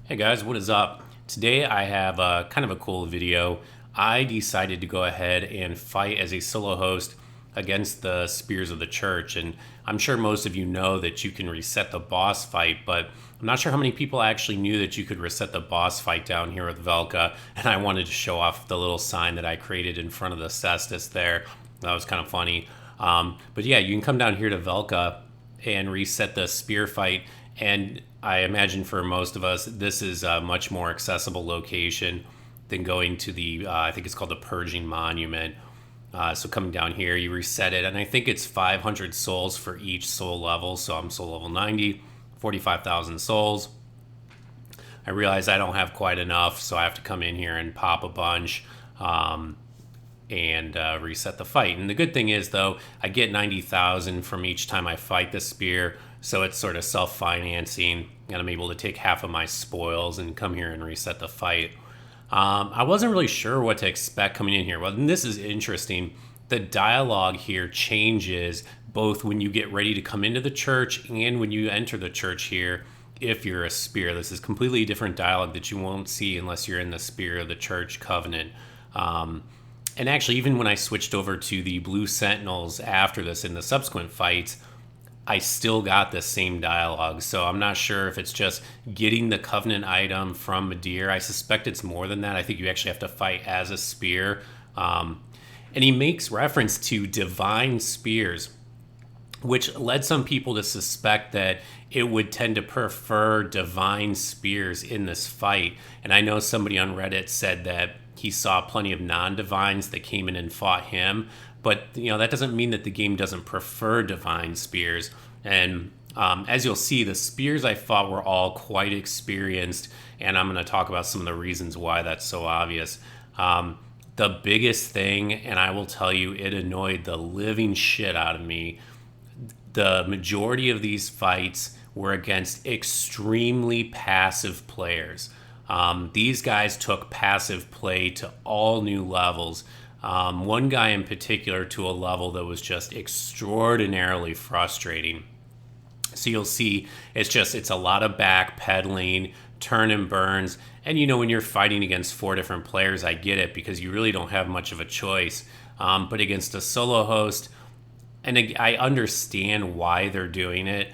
Hey guys, what is up? Today I have kind of a cool video. I decided to go ahead and fight as a solo host against the Spears of the Church. And I'm sure most of you know that you can reset the boss fight, but I'm not sure how many people actually knew that you could reset the boss fight down here with Velka. And I wanted to show off the little sign that I created in front of the cestus there. That was kind of funny. But yeah, you can come down here to Velka and reset the spear fight. And I imagine for most of us, this is a much more accessible location than going to the, I think it's called the Purging Monument. So coming down here, you reset it, and I think it's 500 souls for each soul level. So I'm soul level 90, 45,000 souls. I realize I don't have quite enough, so I have to come in here and pop a bunch. And reset the fight. And the good thing is, though, I get 90,000 from each time I fight the spear, so it's sort of self-financing, and I'm able to take half of my spoils and come here and reset the fight. I wasn't really sure what to expect coming in here. Well, and this is interesting. The dialogue here changes both when you get ready to come into the church and when you enter the church here. If you're a spear, this is completely different dialogue that you won't see unless you're in the Spear of the Church Covenant. And actually, even when I switched over to the Blue Sentinels after this in the subsequent fights, I still got the same dialogue. So I'm not sure if it's just getting the Covenant item from Madeir. I suspect it's more than that. I think you actually have to fight as a spear. And he makes reference to divine spears, which led some people to suspect that it would tend to prefer divine spears in this fight. And I know somebody on Reddit said that he saw plenty of non-divines that came in and fought him, but that doesn't mean that the game doesn't prefer divine spears. And as you'll see, the spears I fought were all quite experienced, and I'm going to talk about some of the reasons why that's so obvious. The biggest thing, and I will tell you, it annoyed the living shit out of me. The majority of these fights were against extremely passive players. These guys took passive play to all new levels. One guy in particular to a level that was just extraordinarily frustrating. So you'll see it's a lot of backpedaling, turn and burns. And when you're fighting against 4 different players, I get it because you really don't have much of a choice. But against a solo host, and I understand why they're doing it.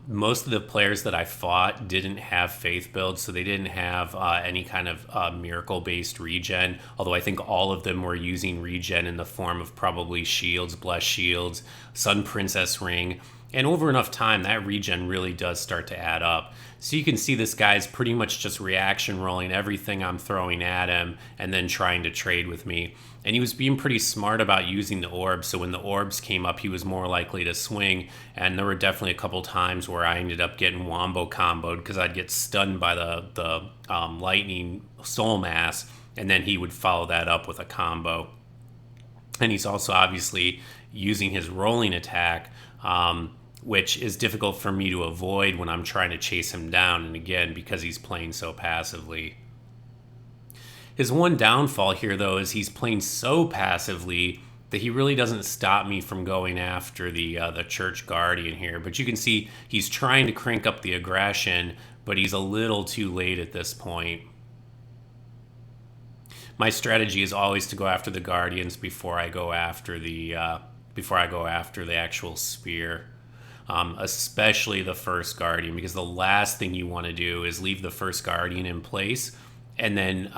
Most of the players that I fought didn't have faith builds, so they didn't have any kind of miracle-based regen, although I think all of them were using regen in the form of probably shields, blessed shields, Sun Princess Ring, and over enough time, that regen really does start to add up. So you can see this guy's pretty much just reaction rolling everything I'm throwing at him and then trying to trade with me. And he was being pretty smart about using the orbs. So when the orbs came up, he was more likely to swing. And there were definitely a couple times where I ended up getting wombo comboed because I'd get stunned by the lightning soul mass. And then he would follow that up with a combo. And he's also obviously using his rolling attack, which is difficult for me to avoid when I'm trying to chase him down. And again, because he's playing so passively. His one downfall here, though, is he's playing so passively that he really doesn't stop me from going after the Church Guardian here. But you can see he's trying to crank up the aggression, but he's a little too late at this point. My strategy is always to go after the Guardians before I go after the actual spear. Especially the first Guardian, because the last thing you want to do is leave the first Guardian in place and then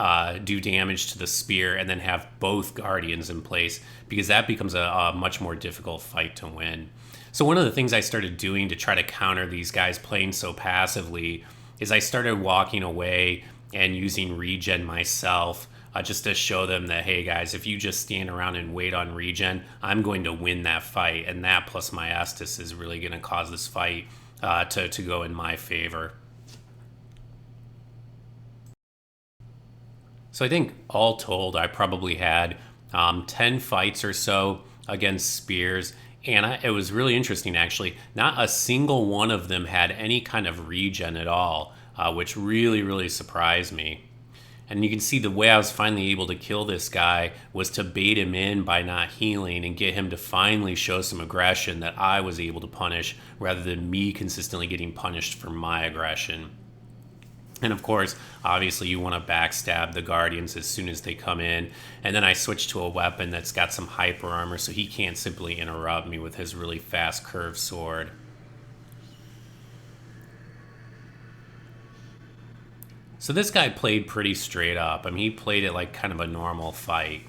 do damage to the spear and then have both Guardians in place, because that becomes a much more difficult fight to win. So one of the things I started doing to try to counter these guys playing so passively is I started walking away and using regen myself, just to show them that, hey guys, if you just stand around and wait on regen, I'm going to win that fight, and that plus my Estus is really going to cause this fight to go in my favor. So I think all told, I probably had 10 fights or so against spears, and it was really interesting actually. Not a single one of them had any kind of regen at all, which really, really surprised me. And you can see the way I was finally able to kill this guy was to bait him in by not healing and get him to finally show some aggression that I was able to punish rather than me consistently getting punished for my aggression. And of course, obviously, you want to backstab the Guardians as soon as they come in. And then I switch to a weapon that's got some hyper armor, so he can't simply interrupt me with his really fast curved sword. So this guy played pretty straight up. I mean, he played it like kind of a normal fight.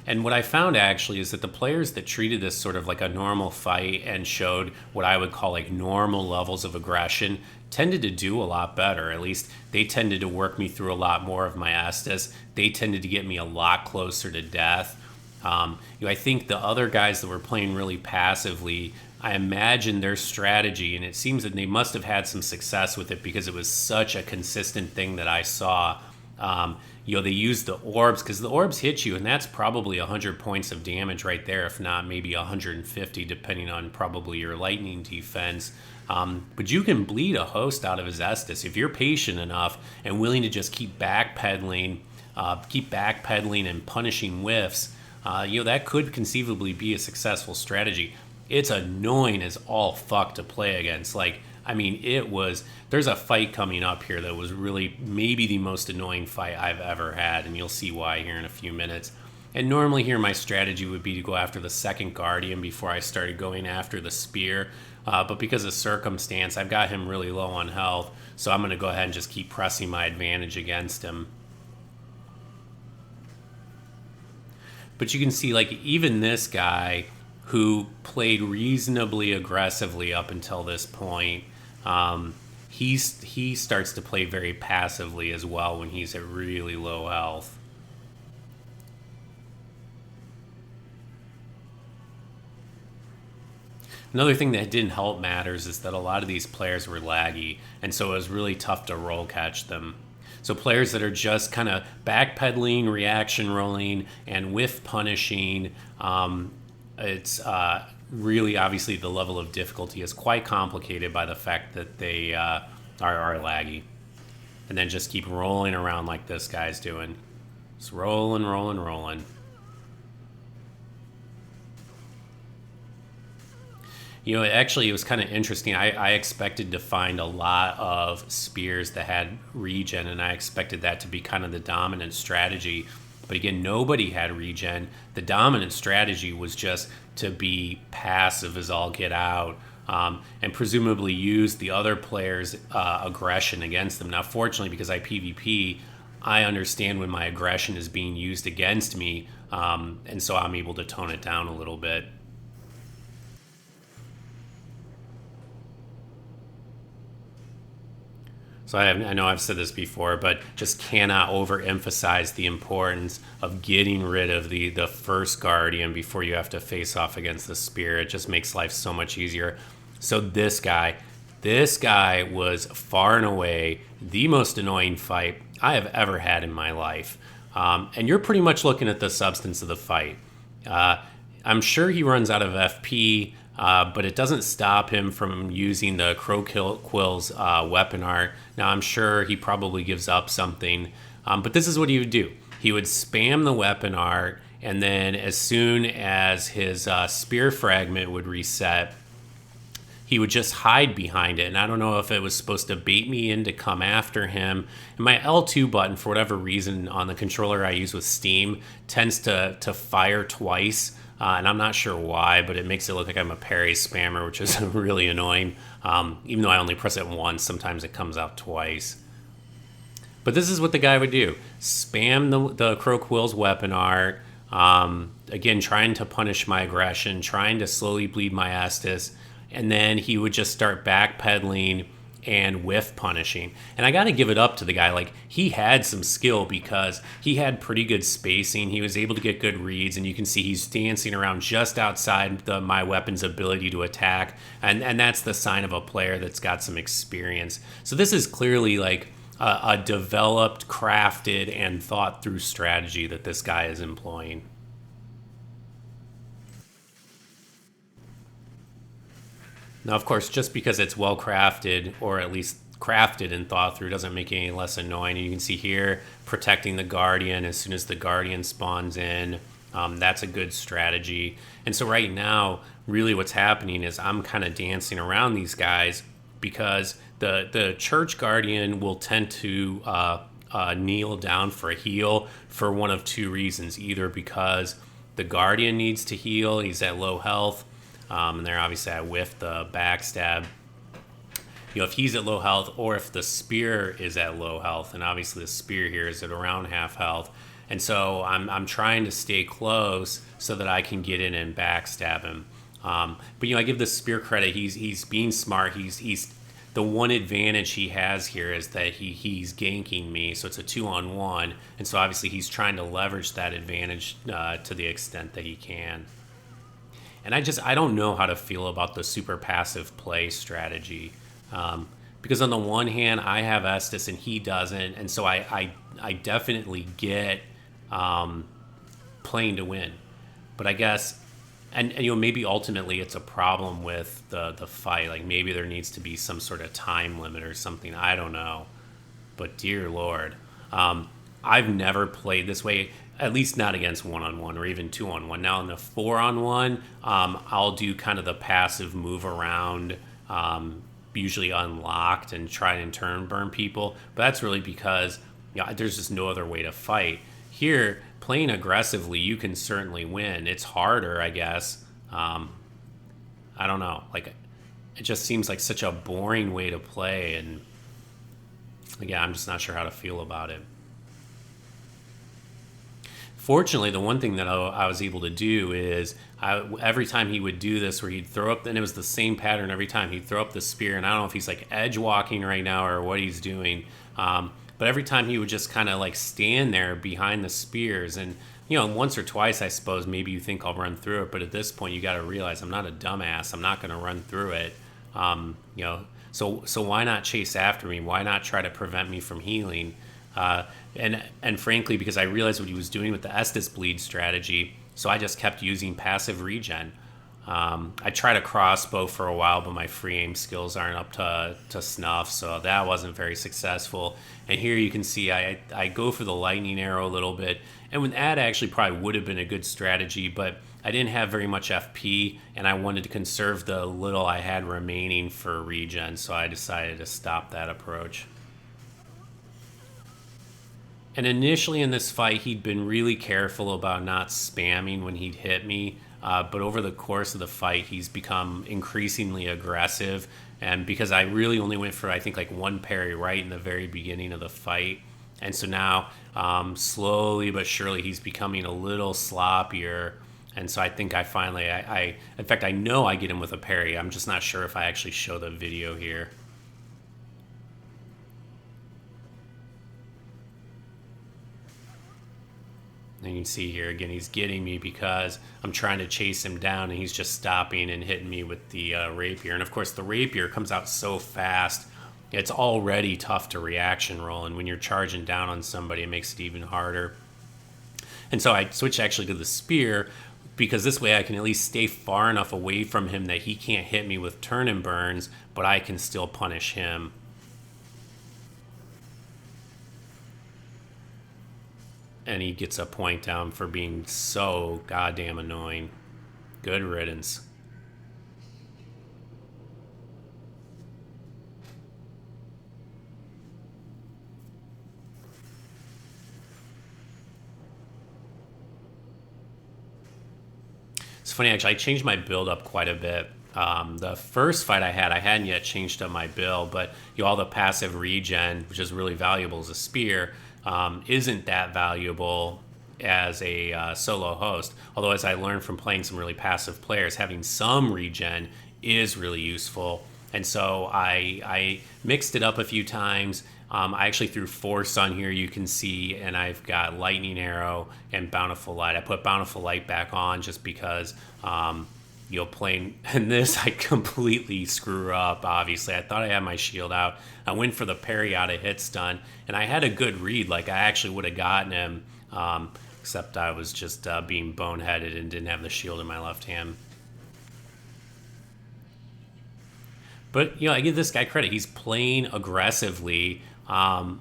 And what I found actually is that the players that treated this sort of like a normal fight and showed what I would call like normal levels of aggression tended to do a lot better. At least they tended to work me through a lot more of my Estus. They tended to get me a lot closer to death. I think the other guys that were playing really passively, I imagine their strategy, and it seems that they must have had some success with it because it was such a consistent thing that I saw. They use the orbs because the orbs hit you, and that's probably 100 points of damage right there, if not maybe 150, depending on probably your lightning defense. But you can bleed a host out of his Estus if you're patient enough and willing to just keep backpedaling and punishing whiffs. That could conceivably be a successful strategy. It's annoying as all fuck to play against. There's a fight coming up here that was really maybe the most annoying fight I've ever had, and you'll see why here in a few minutes. And normally here my strategy would be to go after the second Guardian before I started going after the spear. But because of circumstance, I've got him really low on health, so I'm going to go ahead and just keep pressing my advantage against him. But you can see, even this guy who played reasonably aggressively up until this point, he starts to play very passively as well when he's at really low health. Another thing that didn't help matters is that a lot of these players were laggy, and so it was really tough to roll catch them. So players that are just kind of backpedaling, reaction rolling, and whiff punishing, it's really obviously the level of difficulty is quite complicated by the fact that they are laggy. And then just keep rolling around like this guy's doing. Just rolling, rolling, rolling. It was kind of interesting. I expected to find a lot of spears that had regen, and I expected that to be kind of the dominant strategy. But again, nobody had regen. The dominant strategy was just to be passive as all get out, and presumably use the other player's aggression against them. Now, fortunately, because I PvP, I understand when my aggression is being used against me, and so I'm able to tone it down a little bit. So I know I've said this before, but just cannot overemphasize the importance of getting rid of the first Guardian before you have to face off against the spear. It just makes life so much easier. So this guy was far and away the most annoying fight I have ever had in my life. And you're pretty much looking at the substance of the fight. I'm sure he runs out of FP, but it doesn't stop him from using the Crowquill's weapon art. Now, I'm sure he probably gives up something, but this is what he would do. He would spam the weapon art, and then as soon as his spear fragment would reset, he would just hide behind it. And I don't know if it was supposed to bait me in to come after him. And my L2 button, for whatever reason, on the controller I use with Steam, tends to fire twice. And I'm not sure why, but it makes it look like I'm a parry spammer, which is really annoying. Even though I only press it once, sometimes it comes out twice. But this is what the guy would do. Spam the Crowquill's weapon art. Again, trying to punish my aggression, trying to slowly bleed my Estus. And then he would just start backpedaling and whiff punishing. And I got to give it up to the guy. He had some skill because he had pretty good spacing. He was able to get good reads, and you can see he's dancing around just outside my weapon's ability to attack. And that's the sign of a player that's got some experience. So this is clearly a developed, crafted, and thought through strategy that this guy is employing. Now, of course, just because it's well crafted, or at least crafted and thought through, doesn't make it any less annoying. You can see here, protecting the Guardian as soon as the Guardian spawns in. That's a good strategy. And so right now, really what's happening is I'm kind of dancing around these guys because The church guardian will tend to kneel down for a heal for one of two reasons: either because the guardian needs to heal, he's at low health, and there obviously I whiffed the backstab. If he's at low health, or if the spear is at low health, and obviously the spear here is at around half health, and so I'm trying to stay close so that I can get in and backstab him. But I give the spear credit. He's being smart. He's the one advantage he has here is that he's ganking me, so it's a 2-on-1, and so obviously he's trying to leverage that advantage to the extent that he can. And I don't know how to feel about the super passive play strategy. Because on the one hand, I have Estus and he doesn't, and so I definitely get playing to win. But I guess, and maybe ultimately it's a problem with the fight. Like maybe there needs to be some sort of time limit or something. I don't know. But dear Lord, I've never played this way. At least not against 1-on-1 or even 2-on-1. Now in the 4-on-1, I'll do kind of the passive move around. Usually unlocked and try and turn burn people, but that's really because there's just no other way to fight. Here, playing aggressively, you can certainly win. It's harder, I guess. I don't know. Like, it just seems like such a boring way to play, and again, I'm just not sure how to feel about it. Fortunately, the one thing that I was able to do is every time he would do this where he'd throw up, and it was the same pattern every time, he'd throw up the spear, and I don't know if he's like edge walking right now or what he's doing, but every time he would just kind of like stand there behind the spears, and once or twice I suppose maybe you think I'll run through it, but at this point you got to realize I'm not a dumbass. I'm not going to run through it. So why not chase after me? Why not try to prevent me from healing? And frankly, because I realized what he was doing with the Estus bleed strategy, so I just kept using passive regen. I tried a crossbow for a while, but my free aim skills aren't up to snuff, so that wasn't very successful. And here you can see I go for the lightning arrow a little bit, and with that actually probably would have been a good strategy, but I didn't have very much FP, and I wanted to conserve the little I had remaining for regen, so I decided to stop that approach. And initially in this fight, he'd been really careful about not spamming when he'd hit me. But over the course of the fight, he's become increasingly aggressive. And because I really only went for, I think, like one parry right in the very beginning of the fight. And so now, slowly but surely, he's becoming a little sloppier. And so I think I finally, in fact, I know I get him with a parry. I'm just not sure if I actually show the video here. And you can see here, again, he's getting me because I'm trying to chase him down, and he's just stopping and hitting me with the rapier. And, of course, the rapier comes out so fast, it's already tough to reaction roll. And when you're charging down on somebody, it makes it even harder. And so I switched actually to the spear because this way I can at least stay far enough away from him that he can't hit me with turn and burns, but I can still punish him. And he gets a point down for being so goddamn annoying. Good riddance. It's funny, actually, I changed my build up quite a bit. The first fight I hadn't yet changed up my build, but all the passive regen, which is really valuable as a spear, isn't that valuable as a solo host. Although, as I learned from playing some really passive players, having some regen is really useful. And so I mixed it up a few times. I actually threw Force on here, you can see, and I've got Lightning Arrow and Bountiful Light. I put Bountiful Light back on just because playing and this I completely screw up. Obviously, I thought I had my shield out. I went for the parry out of hit stun, and I had a good read. Like I actually would have gotten him, except I was just being boneheaded and didn't have the shield in my left hand. But I give this guy credit. He's playing aggressively, and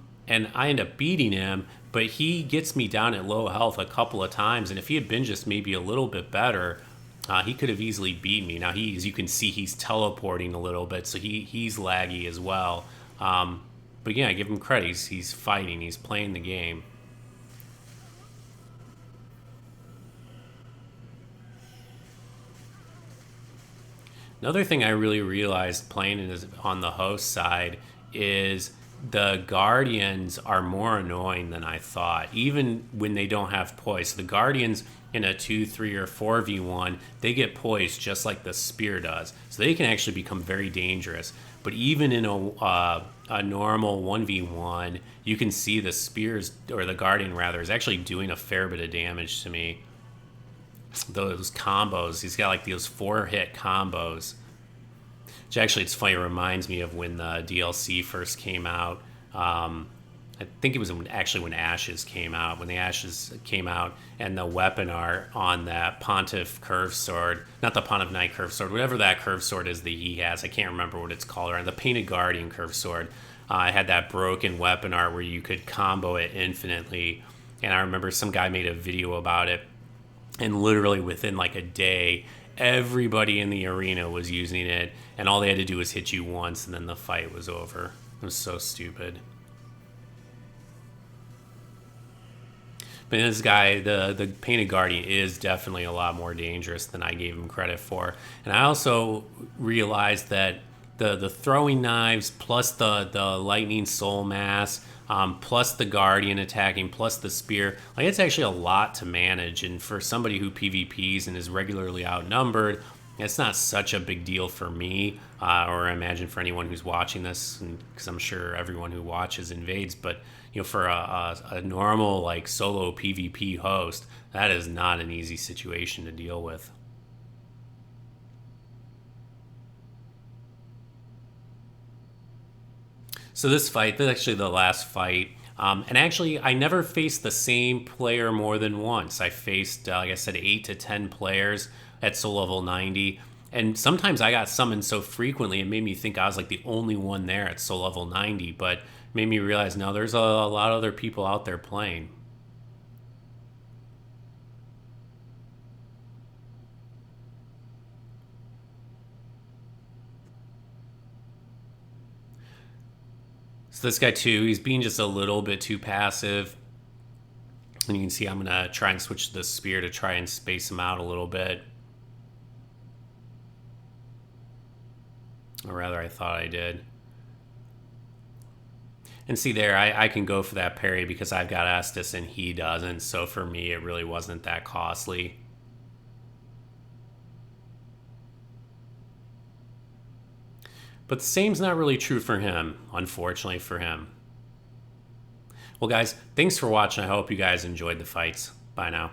I end up beating him. But he gets me down at low health a couple of times, and if he had been just maybe a little bit better, He could have easily beat me. Now, as you can see, he's teleporting a little bit, so he's laggy as well. But yeah, I give him credit. He's fighting. He's playing the game. Another thing I really realized playing on the host side is the Guardians are more annoying than I thought, even when they don't have poise. The Guardians in a 2, 3, or 4v1, they get poised just like the Spear does. So they can actually become very dangerous. But even in a normal 1v1, you can see the Spears, or the Guardian rather, is actually doing a fair bit of damage to me. Those combos, he's got like those 4-hit combos. Which actually, it's funny, it reminds me of when the DLC first came out. I think it was when Ashes came out. When the Ashes came out and the weapon art on that Pontiff curved sword, not the Pontiff Knight curved sword, whatever that curved sword is that he has, I can't remember what it's called, or the Painted Guardian curved sword. I had that broken weapon art where you could combo it infinitely. And I remember some guy made a video about it. And literally within like a day, everybody in the arena was using it, and all they had to do was hit you once, and then the fight was over. It was so stupid. But this guy, the Painted Guardian, is definitely a lot more dangerous than I gave him credit for. And I also realized that the throwing knives plus the lightning soul mass, plus the Guardian attacking, plus the spear, like, it's actually a lot to manage. And for somebody who PvPs and is regularly outnumbered, it's not such a big deal for me, or I imagine for anyone who's watching this, because I'm sure everyone who watches invades. But for a normal like solo PvP host, that is not an easy situation to deal with. So this fight, this is actually the last fight. And actually, I never faced the same player more than once. I faced, like I said, 8 to 10 players at soul level 90. And sometimes I got summoned so frequently, it made me think I was like the only one there at soul level 90. But it made me realize, no, there's a lot of other people out there playing. So this guy too, he's being just a little bit too passive. And you can see I'm going to try and switch to the spear to try and space him out a little bit. Or rather, I thought I did. And see there, I can go for that parry because I've got Estus and he doesn't. So for me, it really wasn't that costly. But the same's not really true for him, unfortunately for him. Well, guys, thanks for watching. I hope you guys enjoyed the fights. Bye now.